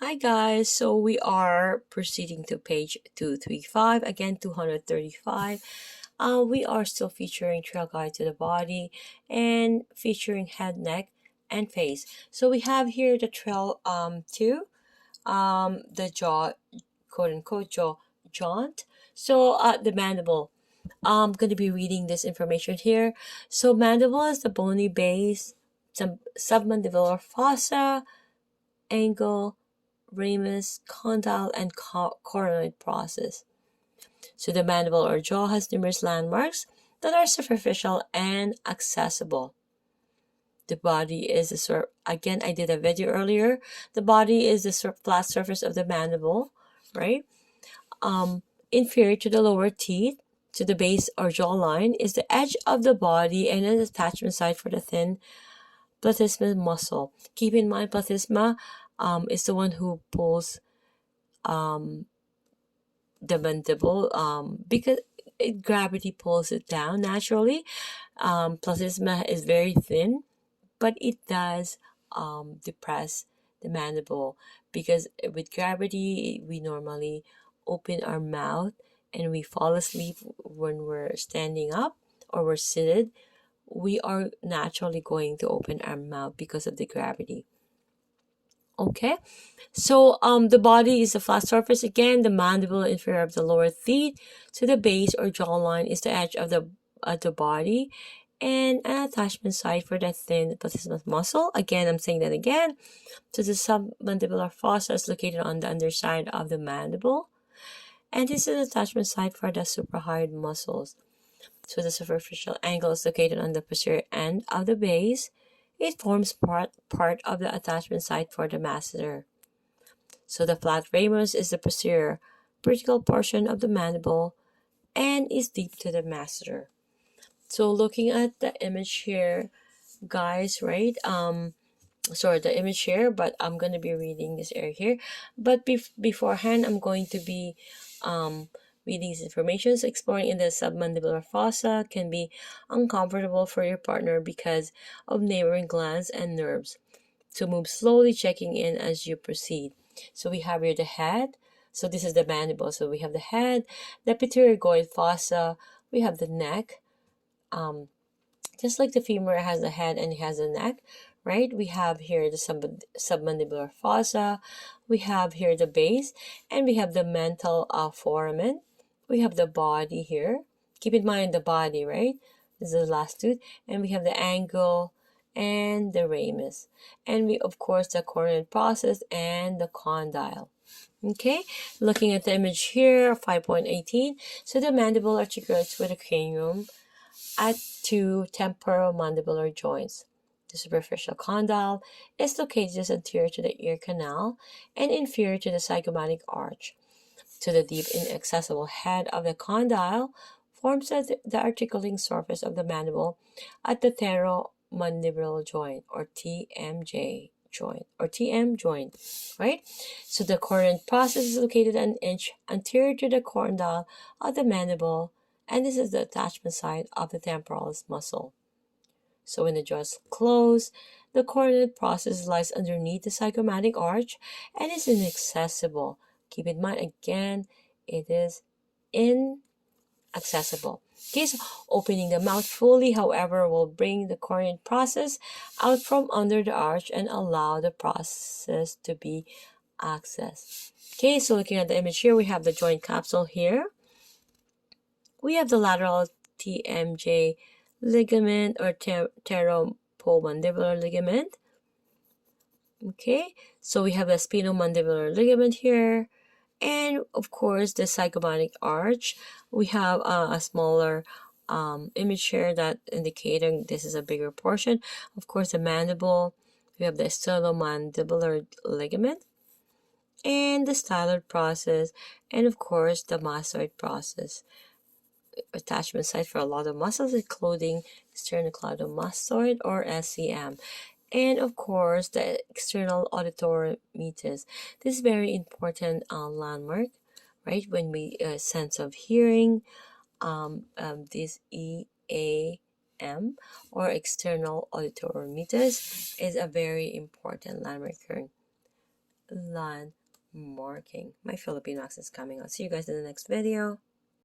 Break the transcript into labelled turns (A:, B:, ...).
A: Hi guys, so we are proceeding to page 235, again 235. We are still featuring Trailguide to the body and featuring head, neck, and face. So we have here the trail 2, the jaw, quote unquote jaw jaunt. So the mandible. I'm going to be reading this information here. So mandible is the bony base, submandibular fossa, angle, ramus, condyle, and coronoid process. So the mandible or jaw has numerous landmarks that are superficial and accessible. The body is again, I did a video earlier. The body is the flat surface of the mandible, right? Inferior to the lower teeth, to the base or jawline, is the edge of the body and an attachment site for the thin platysma muscle. Keep in mind, platysma is the one who pulls the mandible because gravity pulls it down naturally. Platysma is very thin, but it does depress the mandible because with gravity we normally open our mouth and we fall asleep when we're standing up or we're seated. We are naturally going to open our mouth because of the gravity. Okay, so the body is the flat surface. Again, the mandible inferior of the lower teeth to the base or jawline is the edge of the body and an attachment site for the thin platysma muscle. Again, I'm saying that again. So the submandibular fossa is located on the underside of the mandible, and this is an attachment site for the suprahyoid muscles. So the superficial angle is located on the posterior end of the base. It forms part of the attachment site for the masseter. So the flat ramus is the posterior vertical portion of the mandible and is deep to the masseter. So looking at the image here, guys, right? Sorry, the image here, but I'm going to be reading this area here. But beforehand, I'm going to be reading these information. So exploring in the submandibular fossa can be uncomfortable for your partner because of neighboring glands and nerves. So move slowly, checking in as you proceed. So we have here the head. So this is the mandible. So we have the head, the pterygoid fossa, we have the neck. Just like the femur has a head and it has a neck, right? We have here the submandibular fossa, we have here the base, and we have the mental foramen. We have the body here. Keep in mind the body, right? This is the last tooth. And we have the angle and the ramus. And we, of course, the coronoid process and the condyle. Okay, looking at the image here, 5.18. So the mandible articulates with the cranium at two temporomandibular joints. The superficial condyle is located just anterior to the ear canal and inferior to the zygomatic arch. To the deep inaccessible head of the condyle forms the articulating surface of the mandible at the pteromandibular joint or TMJ joint or TM joint, right? So the coronoid process is located an inch anterior to the condyle of the mandible, and this is the attachment site of the temporalis muscle. So when the jaw is closed, the coronoid process lies underneath the zygomatic arch and is inaccessible. Keep in mind again, it is inaccessible. Okay, so opening the mouth fully, however, will bring the coronoid process out from under the arch and allow the process to be accessed. Okay, so looking at the image here, we have the joint capsule here. We have the lateral TMJ ligament or pteropomandibular ligament. Okay, so we have the spinomandibular ligament here. And of course, the zygomatic arch. We have a smaller image here that indicating this is a bigger portion. Of course, the mandible. We have the stylomandibular ligament and the styloid process. And of course, the masseter process. Attachment site for a lot of muscles, including sternocleidomastoid or SCM. And of course, the external auditory meatus. This is very important landmark, right? When we sense of hearing, this EAM or external auditory meatus is a very important landmark here. landmarking. My Filipino accent is coming out. See you guys in the next video.